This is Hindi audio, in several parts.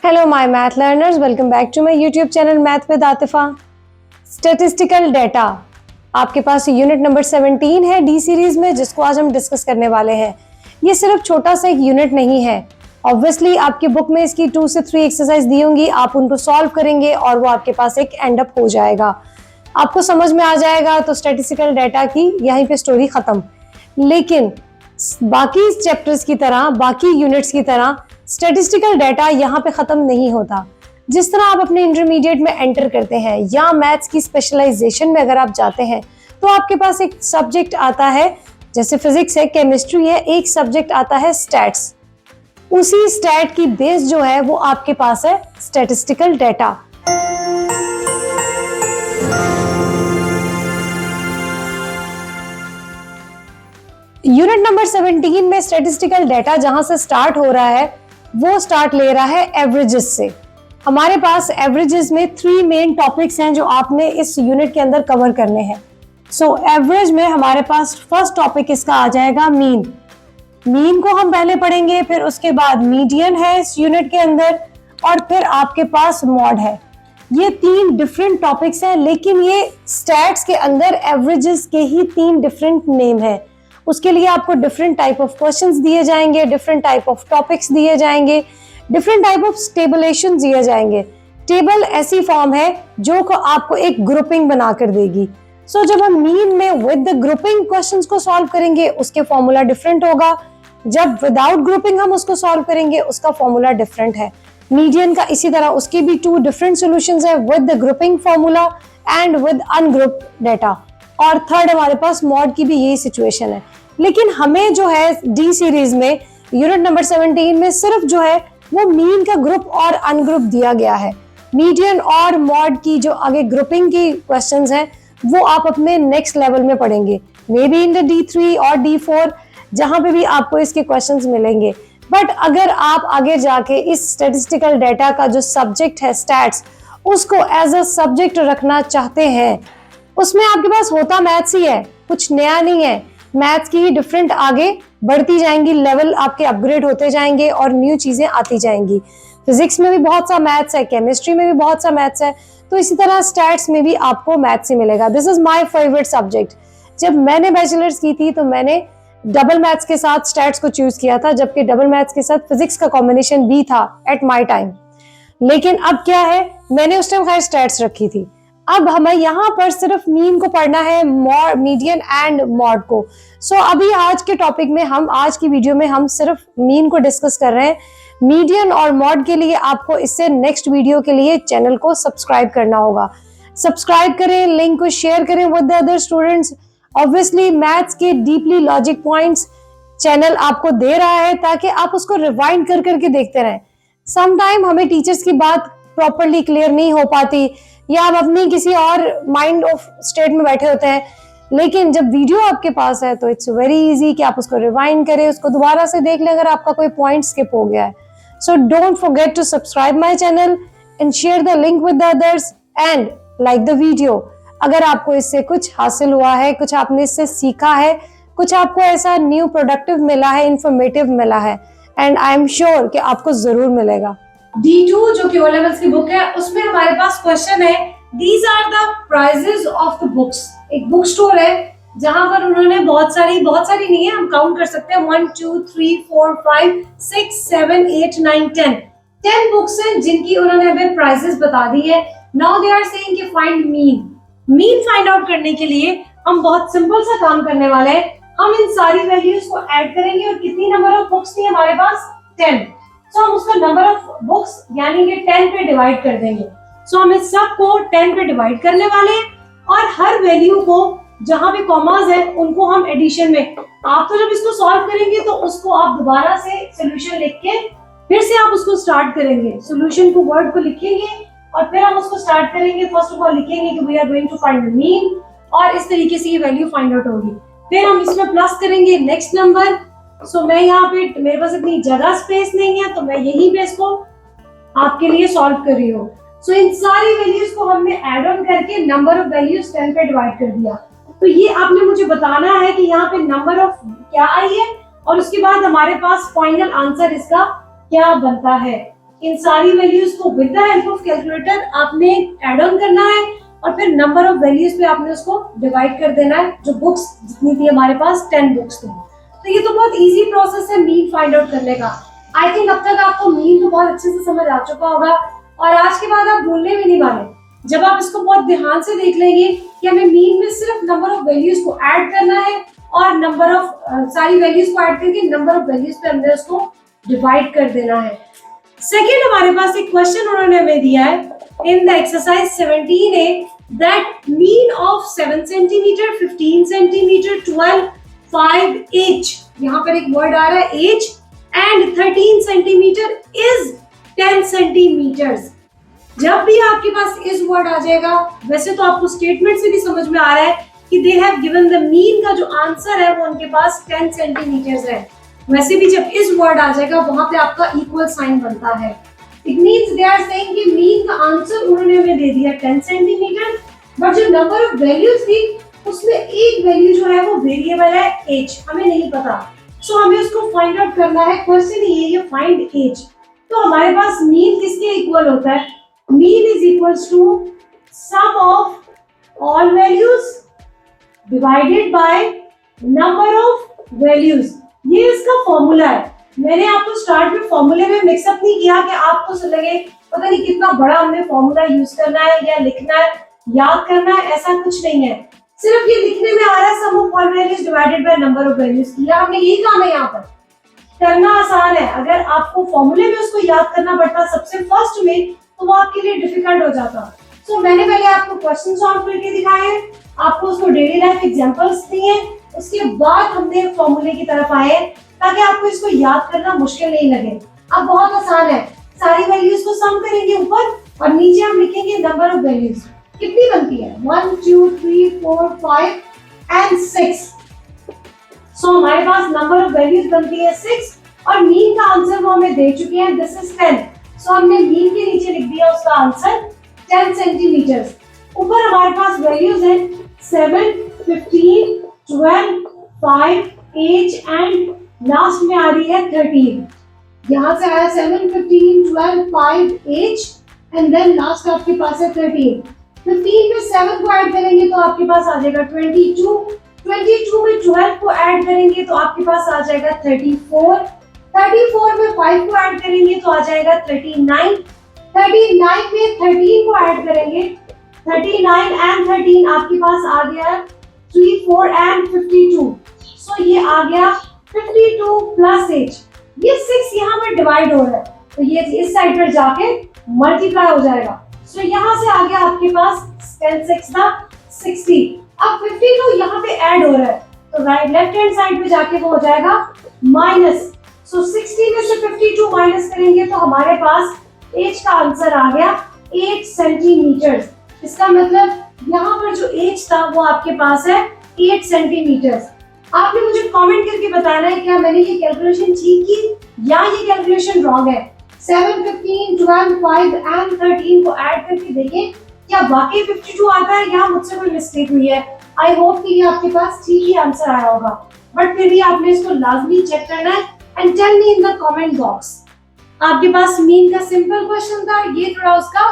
Hello my math learners, welcome back to my YouTube channel Math with Aatifa। Statistical data आपके पास यूनिट नंबर 17 है डी सीरीज में, जिसको आज हम डिस्कस करने वाले हैं। ये सिर्फ छोटा सा एक यूनिट नहीं है। ऑब्वियसली आपकी बुक में इसकी 2 से 3 एक्सरसाइज दी होंगी, आप उनको सॉल्व करेंगे और वो आपके पास एक एंड अप हो जाएगा, आपको समझ में आ जाएगा। तो स्टैटिस्टिकल डाटा की यहीं पे स्टोरी खत्म। लेकिन बाकी चैप्टर्स की तरह, बाकी यूनिट्स की तरह स्टैटिस्टिकल डाटा यहाँ पे खत्म नहीं होता। जिस तरह आप अपने इंटरमीडिएट में एंटर करते हैं या मैथ्स की स्पेशलाइजेशन में अगर आप जाते हैं तो आपके पास एक सब्जेक्ट आता है, जैसे फिजिक्स है, केमिस्ट्री है, एक सब्जेक्ट आता है स्टैट्स। उसी स्टैट की बेस जो है वो आपके पास है स्टैटिस्टिकल डाटा। यूनिट नंबर 17 में स्टैटिस्टिकल डाटा जहां से स्टार्ट हो रहा है वो स्टार्ट ले रहा है एवरेजेस से। हमारे पास एवरेजेस में 3 मेन टॉपिक्स हैं जो आपने इस यूनिट के अंदर कवर करने हैं। सो एवरेज में हमारे पास फर्स्ट टॉपिक इसका आ जाएगा मीन। मीन को हम पहले पढ़ेंगे, फिर उसके बाद मीडियन है इस यूनिट के अंदर, और फिर आपके पास मॉड है। ये 3 डिफरेंट टॉपिक्स हैं, लेकिन ये स्टैट्स के अंदर एवरेजेस के ही 3 डिफरेंट नेम है। उसके लिए आपको डिफरेंट टाइप ऑफ क्वेश्चंस दिए जाएंगे, डिफरेंट टाइप ऑफ टॉपिक्स दिए जाएंगे, डिफरेंट टाइप ऑफ टेबलेशन दिए जाएंगे। टेबल ऐसी फॉर्म है जो को आपको एक ग्रुपिंग बनाकर देगी। सो जब हम मीन में विद द ग्रुपिंग क्वेश्चंस को सॉल्व करेंगे उसके फॉर्मूला डिफरेंट होगा, जब विदाउट ग्रुपिंग हम उसको सॉल्व करेंगे उसका फॉर्मूला डिफरेंट है। मीडियन का इसी तरह, उसके भी 2 डिफरेंट सॉल्यूशंस है, with the grouping formula and with ungrouped data. और थर्ड हमारे पास मॉड की भी यही सिचुएशन है। लेकिन हमें जो है डी सीरीज में यूनिट नंबर 17 में सिर्फ जो है वो मीन का ग्रुप और अनग्रुप दिया गया है। मीडियन और मॉड की जो आगे ग्रुपिंग की क्वेश्चंस हैं वो आप अपने नेक्स्ट लेवल में पढ़ेंगे, may be in the D3 और D4, जहां पे भी आपको इसके क्वेश्चंस मिलेंगे। बट अगर आप आगे जाके इस स्टैटिस्टिकल डाटा का जो सब्जेक्ट है स्टैट्स, उसको एज अ सब्जेक्ट रखना चाहते हैं, उसमें आपके पास होता मैथ्स ही है, कुछ नया नहीं है। मैथ्स की डिफरेंट आगे बढ़ती जाएंगी, लेवल आपके अपग्रेड होते जाएंगे और न्यू चीजें आती जाएंगी। फिजिक्स में भी बहुत सा मैथ्स है, केमिस्ट्री में भी बहुत सा मैथ्स है, तो इसी तरह स्टैट्स में भी आपको मैथ्स ही मिलेगा। This is my favourite subject. जब मैंने बैचलर्स की थी तो मैंने डबल मैथ्स के साथ स्टैट्स को चूज किया था, जबकि डबल मैथ्स के साथ फिजिक्स का कॉम्बिनेशन भी था एट माई टाइम। लेकिन अब क्या है, मैंने उस टाइम खैर स्टैट्स रखी थी। अब हमें यहाँ पर सिर्फ मीन को पढ़ना है, मीडियन एंड मॉड को। सो अभी आज के टॉपिक में आज की वीडियो में हम सिर्फ मीन को डिस्कस कर रहे हैं। मीडियन और मॉड के लिए आपको इससे नेक्स्ट वीडियो के लिए चैनल को सब्सक्राइब करना होगा। सब्सक्राइब करें, लिंक को शेयर करें with the other students. Obviously maths के डीपली लॉजिक पॉइंट्स चैनल आपको दे रहा है ताकि आप उसको रिवाइंड कर करके देखते रहें। समटाइम हमें टीचर्स की बात प्रॉपरली क्लियर नहीं हो पाती, या आप अपनी किसी और माइंड ऑफ स्टेट में बैठे होते हैं, लेकिन जब वीडियो आपके पास है तो इट्स वेरी इजी कि आप उसको रिवाइंड करें, उसको दोबारा से देख लें अगर आपका कोई पॉइंट स्किप हो गया है। So don't forget to subscribe my channel and share the link with the others and like the video. अगर आपको इससे कुछ हासिल हुआ है, कुछ आपने इससे सीखा है, कुछ आपको ऐसा न्यू प्रोडक्टिव मिला है, इंफॉर्मेटिव मिला है, एंड आई एम श्योर कि आपको जरूर मिलेगा। D2 जो कि O लेवल्स की बुक है, उसमें हमारे पास क्वेश्चन है, these are the prices of the books. एक बुक स्टोर है जहां पर उन्होंने बहुत सारी नहीं है, हम काउंट कर सकते हैं 1 2 3 4 5 6 7 8 9 10 बुक्स हैं जिनकी उन्होंने हमें प्राइजेस बता दी है। नाउ दे आर सेइंग कि फाइंड मीन फाइंड आउट करने के लिए हम बहुत सिंपल सा काम करने वाले हैं। हम इन सारी वैल्यूज को ऐड करेंगे और कितनी नंबर ऑफ बुक्स थी हमारे पास 10। सो हम उसको नंबर ऑफ बुक्स यानी कि 10 पे डिवाइड कर देंगे। सो हम इस सब को 10 पे डिवाइड करने वाले हैं और हर वैल्यू को जहां भी कॉमास है उनको हम एडिशन में, आप तो जब इसको सॉल्व करेंगे तो उसको आप दोबारा से सॉल्यूशन लिख के फिर से आप उसको स्टार्ट करेंगे, सॉल्यूशन को वर्ड को लिखेंगे और फिर हम उसको स्टार्ट करेंगे। फर्स्ट ऑफ ऑल लिखेंगे कि we are going to find the mean, और इस तरीके से ये वैल्यू फाइंड आउट होगी। फिर हम इसमें प्लस करेंगे नेक्स्ट नंबर। सो मैं यहाँ पे, मेरे पास इतनी जगह स्पेस नहीं है तो मैं यहीं पे इसको आपके लिए सॉल्व कर रही हूँ। सो इन सारी वैल्यूज को हमने ऐड ऑन करके नंबर ऑफ वैल्यूज 10 पे डिवाइड कर दिया। तो ये आपने मुझे बताना है कि यहाँ पे नंबर ऑफ क्या आई है और उसके बाद हमारे पास फाइनल आंसर इसका क्या बनता है। इन सारी वैल्यूज को with the help of calculator आपने एड ऑन करना है और फिर नंबर ऑफ वैल्यूज पे आपने उसको डिवाइड कर देना है। जो बुक्स जितनी थी हमारे पास 10 बुक्स थी। तो ये तो बहुत इजी प्रोसेस है मीन फाइंड आउट करने का। आई थिंक अब तक आपको मीन तो बहुत अच्छे से समझ आ चुका होगा और आज के बाद आप भूलने भी नहीं वाले। जब आप इसको बहुत ध्यान से देख लेंगे कि हमें मीन में सिर्फ नंबर ऑफ वैल्यूज को ऐड करना है और नंबर ऑफ सारी वैल्यूज को ऐड करके नंबर ऑफ वैल्यूज पे हमने उसको डिवाइड कर देना है। सेकेंड हमारे पास एक क्वेश्चन उन्होंने हमें दिया है in the exercise 17A that mean of 7 centimetre, 15 centimetre, 12, 5 as, यहाँ पर एक वर्ड आ रहा है as, and 13 centimetre is 10 centimetres. जब भी आपके पास इस वर्ड आ जाएगा, वैसे तो आपको स्टेटमेंट से भी समझ में आ रहा है कि they have given the mean का जो आंसर है वो उनके पास 10 सेंटीमीटर्स है। वैसे भी जब इस वर्ड आ जाएगा वहां पे आपका इक्वल साइन बनता है। It means they are saying कि मीन का आंसर उन्होंने हमें दे दिया 10 सेंटीमीटर, बट जो नंबर ऑफ वैल्यूज थी उसमें एक वैल्यू जो है वो वेरिएबल है एज, हमें नहीं पता। सो हमें उसको फाइंड आउट करना है। क्वेश्चन ये है फाइंड एज। तो हमारे पास मीन किसके इक्वल होता है? Mean is equals to sum of all values divided by number of values. ये इसका फॉर्मूला है। मैंने आपको स्टार्ट में फॉर्मूले में मिक्सअप नहीं किया कि आपको लगे पता नहीं कितना बड़ा हमने फॉर्मूला यूज करना है या लिखना है, याद करना है, ऐसा कुछ नहीं है। सिर्फ ये लिखने में आ रहा है sum of all values divided by number of values किया हमने, यही काम है। यहाँ पर करना आसान है। अगर आपको फॉर्मूले में उसको याद करना पड़ता सबसे फर्स्ट में तो वो आपके लिए डिफिकल्ट हो जाता। सो मैंने पहले आपको क्वेश्चन सॉल्व करके दिखाए हैं, आपको उसको डेली लाइफ एग्जांपल्स दिए, उसके बाद हमने फॉर्मूले की तरफ आए ताकि आपको इसको याद करना मुश्किल नहीं लगे। अब बहुत आसान है, सारी वैल्यूज को सम करेंगे ऊपर और नीचे हम लिखेंगे नंबर ऑफ वैल्यूज। कितनी बनती है? 1 2 3 4 5 एंड 6। सो हमारे पास नंबर ऑफ वैल्यूज बनती है 6 और मीन का आंसर वो हमें दे चुके हैं, दिस इज 10। सो हमने मीन के नीचे लिख दिया उसका आंसर 10 सेंटीमीटर। ऊपर हमारे पास वैल्यूज है 7, 15, 12, 5, 8 एंड लास्ट में आ रही है 13। यहाँ से आया 7, 15, 12, 5, 8 एंड देन लास्ट आपके पास है 13। 15 में 7 को ऐड करेंगे तो आपके पास आ जाएगा 22। 22 में 12 को ऐड करेंगे तो आपके पास आ जाएगा 34। 34 में 5 को ऐड करेंगे तो आ जाएगा 39। 39 में 13 को ऐड करेंगे, 39 एंड 13 आपके पास आ गया 3, 4 एंड 52। सो ये आ गया 52 प्लस 8। ये 6 यहाँ पर डिवाइड हो रहा है तो ये इस साइड पर जाके मल्टीप्लाई हो जाएगा। सो यहाँ से आ गया आपके पास 10 6 का 60। अब 52 यहाँ पे ऐड हो रहा है तो राइट लेफ्ट हैंड साइड पे जाके वो हो जाएगा माइनस। सो 60 में से 52 माइनस करेंगे तो हमारे पास एज का आंसर आ गया 8 सेंटीमीटर। इसका मतलब यहाँ पर जो एज था वो आपके पास है 8 सेंटीमीटर। आपने मुझे कमेंट करके बताना है क्या मैंने ये कैलकुलेशन ठीक की या ये कैलकुलेशन रॉन्ग है। 7, 15, 12, 5 एंड 13 को ऐड करके देखें क्या वाकई 52 आता है या मुझसे कोई मिस्टेक हुई है। आई होप कि ये आपके पास ठीक ही आंसर आया होगा, बट फिर भी आपने इसको लाजमी चेक करना है and tell me in the comment box. आपके पास मीन का सिंपल क्वेश्चन था, ये थोड़ा उसका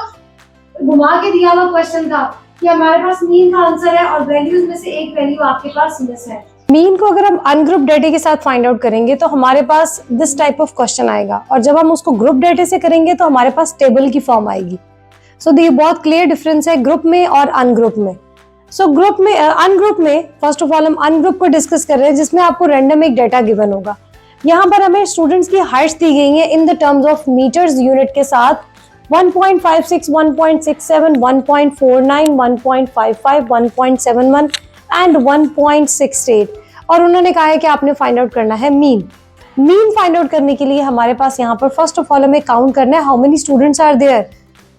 घुमा के दिया हुआ क्वेश्चन था कि हमारे पास मीन का आंसर है और वैल्यूज में से एक वैल्यू आपके पास मिस है। मीन को अगर हम अनग्रुप डेटा के साथ फाइंड आउट करेंगे तो हमारे पास दिस टाइप ऑफ क्वेश्चन आएगा और जब हम उसको ग्रुप डेटा से करेंगे तो हमारे पास टेबल की फॉर्म आएगी। सो ये बहुत क्लियर डिफरेंस है ग्रुप में और अनग्रुप में। सो ग्रुप में अनग्रुप में फर्स्ट ऑफ ऑल हम अनग्रुप को डिस्कस कर रहे हैं जिसमें आपको रैंडम एक डेटा गिवन होगा। यहाँ पर हमें स्टूडेंट्स की हाइट्स दी गई है in the terms of metres unit के साथ 1.56, 1.67, 1.49, 1.55, 1.71 एंड 1.68 और उन्होंने कहा है कि आपने फाइंड आउट करना है मीन। मीन फाइंड आउट करने के लिए हमारे पास यहाँ पर फर्स्ट ऑफ ऑल हमें काउंट करना है how many students are there.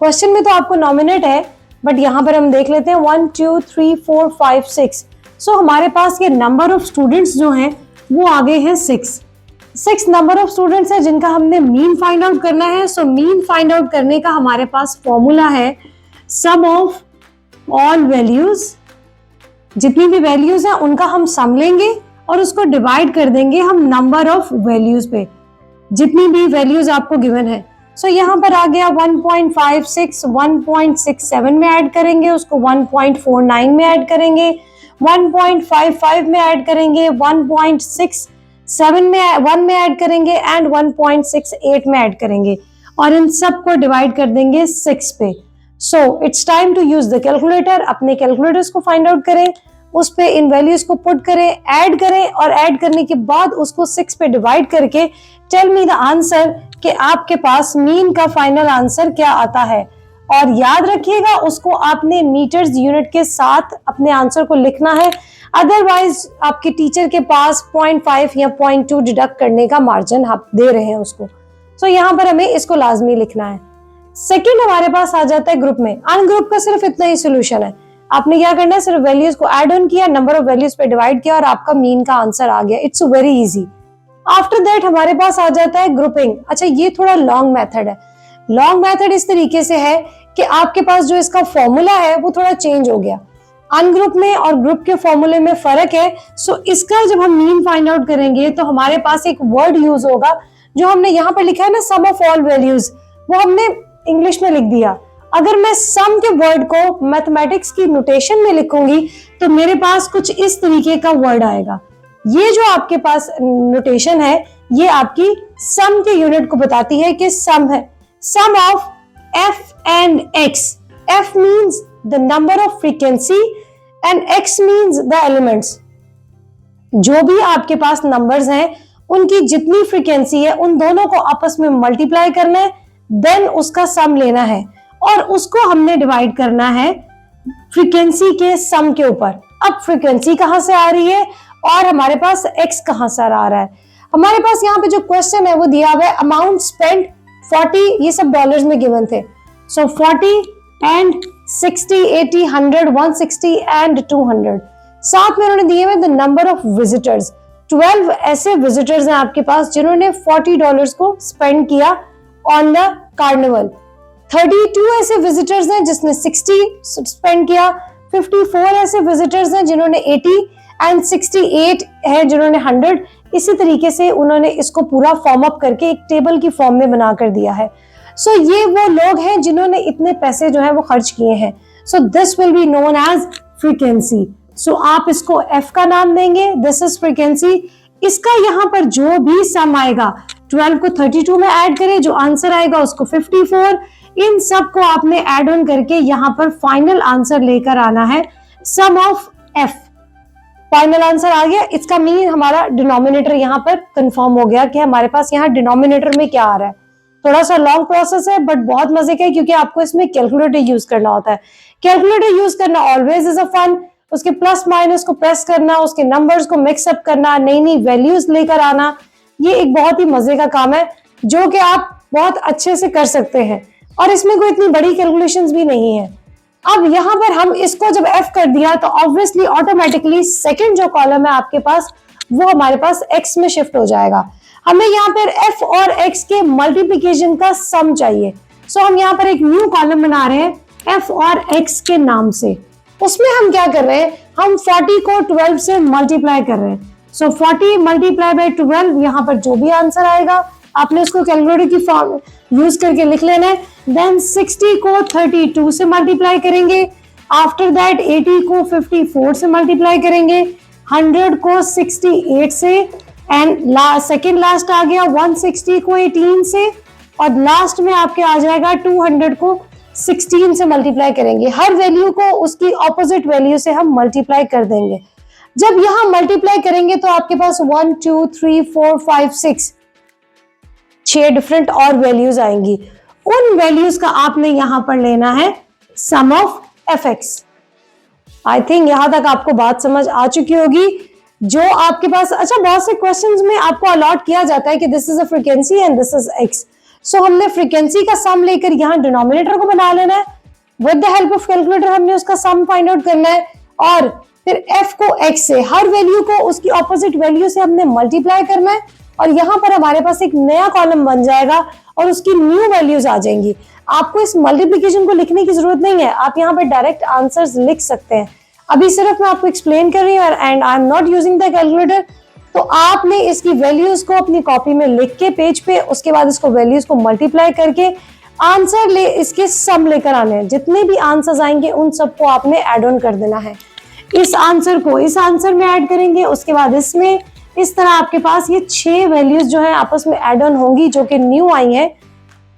Question में तो आपको नॉमिनेट है बट यहाँ पर हम देख लेते हैं 1 2 3 4 5 6। सो हमारे पास ये नंबर ऑफ स्टूडेंट्स जो हैं वो आगे हैं 6 नंबर ऑफ स्टूडेंट्स है जिनका हमने मीन फाइंड आउट करना है। सो मीन फाइंड आउट करने का हमारे पास फॉर्मूला है सम ऑफ ऑल वैल्यूज। जितनी भी वैल्यूज हैं उनका हम सम लेंगे और उसको डिवाइड कर देंगे हम नंबर ऑफ वैल्यूज पे। जितनी भी वैल्यूज आपको गिवन है सो यहाँ पर आ गया 1.56, 1.67 में ऐड करेंगे, उसको 1.49 में ऐड करेंगे, 1.55 में ऐड करेंगे, 1.67 में 1 में ऐड करेंगे एंड 1.68 में ऐड करेंगे और इन सब को डिवाइड कर देंगे 6 पे। So it's time to use the calculator. अपने कैलकुलेटर्स को फाइंड आउट करें, उस पे इन वैल्यूज को पुट करें, ऐड करें और ऐड करने के बाद उसको 6 पे डिवाइड करके टेल मी द आंसर कि आपके पास मीन का फाइनल आंसर क्या आता है। और याद रखिएगा उसको आपने मीटर्स यूनिट के साथ अपने आंसर को लिखना है, अदरवाइज आपके टीचर के पास 0.5 या 0.2 डिडक्ट करने का मार्जिन आप दे रहे हैं उसको। सो यहाँ पर हमें इसको लाजमी लिखना है। सेकेंड हमारे पास आ जाता है ग्रुप में। अनग्रुप का सिर्फ इतना ही सोल्यूशन है, आपने क्या करना है, सिर्फ वैल्यूज को ऐड ऑन किया, नंबर ऑफ वैल्यूज पे डिवाइड किया और आपका मीन का आंसर आ गया। It's very easy. After that हमारे पास आ जाता है ग्रुपिंग। अच्छा, ये थोड़ा लॉन्ग मेथड है। लॉन्ग मेथड इस तरीके से है कि आपके पास जो इसका फॉर्मूला है वो थोड़ा चेंज हो गया। अनग्रुप में और ग्रुप के फॉर्मूले में फर्क है। सो इसका जब हम मीन फाइंड आउट करेंगे तो हमारे पास एक वर्ड यूज होगा जो हमने यहाँ पर लिखा है ना, सम ऑफ ऑल वैल्यूज, वो हमने इंग्लिश में लिख दिया। अगर मैं सम के वर्ड को मैथमेटिक्स की नोटेशन में लिखूंगी तो मेरे पास कुछ इस तरीके का वर्ड आएगा। ये जो आपके पास नोटेशन है ये आपकी सम के यूनिट को बताती है कि सम है, sum of f and x। f means the number of frequency and x means the elements। जो भी आपके पास नंबर्स हैं उनकी जितनी फ्रीक्वेंसी है उन दोनों को आपस में मल्टीप्लाई करना है, देन उसका सम लेना है और उसको हमने डिवाइड करना है फ्रीक्वेंसी के सम के ऊपर। अब फ्रीक्वेंसी कहां से आ रही है और हमारे पास x कहां से आ रहा है। हमारे पास यहाँ पे जो क्वेश्चन है वो दिया हुआ है, अमाउंट स्पेंड 40, ये सब डॉलर्स में गिवन थे। सो 40 एंड 60, 80, 100, 160 एंड 200। साथ में उन्होंने दिए हुए द नंबर ऑफ विजिटर्स। 12 ऐसे विजिटर्स हैं आपके पास जिन्होंने $40 को स्पेंड किया ऑन द कार्निवल। 32 ऐसे विजिटर्स हैं जिसने 60 स्पेंड किया। 54 ऐसे विजिटर्स हैं जिन्होंने 80 एंड 68 है जिन्होंने 100। इसी तरीके से उन्होंने इसको पूरा फॉर्म अप करके एक टेबल की फॉर्म में बना कर दिया है। सो ये वो लोग हैं जिन्होंने इतने पैसे जो है वो खर्च किए हैं। So this will be known as frequency. So आप इसको f का नाम देंगे, दिस इज फ्रीक्वेंसी। इसका यहाँ पर जो भी सम आएगा 12 को 32 में ऐड करें, जो आंसर आएगा उसको 54। इन सब को आपने ऐड ऑन करके यहाँ पर फाइनल आंसर लेकर आना है, sum of f। Final answer आ गया। इसका मीन हमारा डिनोमिनेटर यहाँ पर कंफर्म हो गया कि हमारे पास यहाँ डिनोमिनेटर में क्या आ रहा है। थोड़ा सा लॉन्ग प्रोसेस है बट बहुत मजे का है क्योंकि आपको इसमें कैलकुलेटर यूज करना होता है। कैलकुलेटर यूज करना ऑलवेज इज अ फन। उसके प्लस माइनस को प्रेस करना, उसके नंबर्स को मिक्सअप करना, नई नई वैल्यूज लेकर आना, ये एक बहुत ही मजे का काम है जो कि आप बहुत अच्छे से कर सकते हैं और इसमें कोई इतनी बड़ी कैलकुलेशंस भी नहीं है। अब यहाँ पर हम इसको जब f कर दिया तो ऑब्वियसली ऑटोमेटिकली सेकंड जो कॉलम है आपके पास वो हमारे पास x में शिफ्ट हो जाएगा। हमें यहाँ पर f और x के मल्टीप्लिकेशन का सम चाहिए। सो हम यहाँ पर एक न्यू कॉलम बना रहे हैं f और x के नाम से। उसमें हम क्या कर रहे हैं, हम 40 को 12 से मल्टीप्लाई कर रहे हैं। सो 40 मल्टीप्लाई बाय 12, यहाँ पर जो भी आंसर आएगा आपने उसको कैलकुलेटर की फॉर्म यूज करके लिख लेना है। देन 60 को 32 से मल्टीप्लाई करेंगे। आफ्टर दैट 80 को 54 से मल्टीप्लाई करेंगे, 100 को 68 से एंड सेकेंड लास्ट आ गया 160 को 18 से और लास्ट में आपके आ जाएगा 200 को 16 से मल्टीप्लाई करेंगे। हर वैल्यू को उसकी ऑपोजिट वैल्यू से हम मल्टीप्लाई कर देंगे। जब यहाँ मल्टीप्लाई करेंगे तो आपके पास 1 2 3 4 5 6 डिफरेंट और वैल्यूज आएंगी। उन वैल्यूज का आपने यहां पर लेना है sum of fx। I think यहां तक आपको बात समझ आ चुकी होगी। जो आपके पास, अच्छा बहुत से क्वेश्चंस में आपको अलॉट किया जाता है कि this is a frequency and this is x। सो हमने फ्रीक्वेंसी का सम लेकर यहाँ डिनोमिनेटर को बना लेना है। With the help of calculator हमने उसका सम फाइंड आउट करना है और फिर f को x से, हर वैल्यू को उसकी ऑपोजिट वैल्यू से हमने मल्टीप्लाई करना है और यहाँ पर हमारे पास एक नया कॉलम बन जाएगा और उसकी न्यू वैल्यूज आ जाएंगी। आपको इस मल्टीप्लिकेशन को लिखने की जरूरत नहीं है, आप यहाँ पर डायरेक्ट आंसर्स लिख सकते हैं। अभी सिर्फ मैं आपको एक्सप्लेन कर रही हूँ and I am not using the calculator तो आपने इसकी वैल्यूज को अपनी कॉपी में लिख के पेज पे, उसके बाद इसको वैल्यूज को मल्टीप्लाई करके आंसर ले इसके सम लेकर आने हैं। जितने भी आंसर्स आएंगे उन सबको आपने ऐड ऑन कर देना है। इस आंसर को इस आंसर में ऐड करेंगे, उसके बाद इसमें, इस तरह आपके पास ये 6 वैल्यूज जो है आपस में ऐड ऑन होंगी जो कि न्यू आई हैं।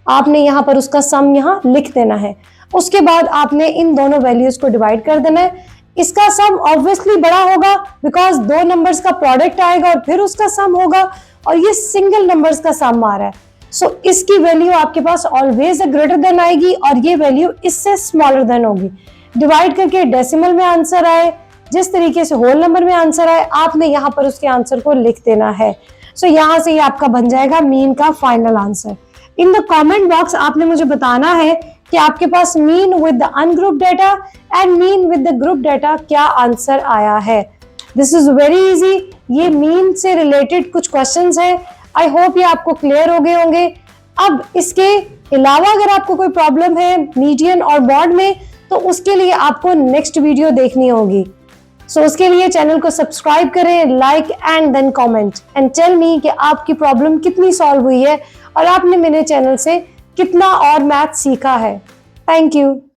आपने यहाँ पर उसका सम यहाँ लिख देना है। उसके बाद आपने इन दोनों वैल्यूज को डिवाइड कर देना है। इसका सम ऑब्वियसली बड़ा होगा बिकॉज 2 नंबर्स का प्रोडक्ट आएगा और फिर उसका सम होगा, और ये सिंगल नंबर्स का सम आ रहा है। सो इसकी वैल्यू आपके पास ऑलवेज ग्रेटर देन आएगी और ये वैल्यू इससे स्मॉलर देन होगी। डिवाइड करके डेसिमल में आंसर आए, जिस तरीके से होल नंबर में आंसर आए, आपने यहाँ पर उसके आंसर को लिख देना है। सो यहाँ से ये आपका बन जाएगा मीन का final answer. In the comment box आपने मुझे बताना है कि आपके पास mean with the ungroup data and mean with the group data क्या आंसर आया है। This is very easy. ये मीन से रिलेटेड कुछ क्वेश्चंस हैं। आई होप ये आपको क्लियर हो गए होंगे। अब इसके अलावा अगर आपको कोई प्रॉब्लम है मीडियन और मॉड में, तो उसके लिए आपको नेक्स्ट वीडियो देखनी होगी। सो उसके लिए चैनल को सब्सक्राइब करें, like and then comment and tell me कि आपकी प्रॉब्लम कितनी सॉल्व हुई है और आपने मेरे चैनल से कितना और मैथ सीखा है। Thank you.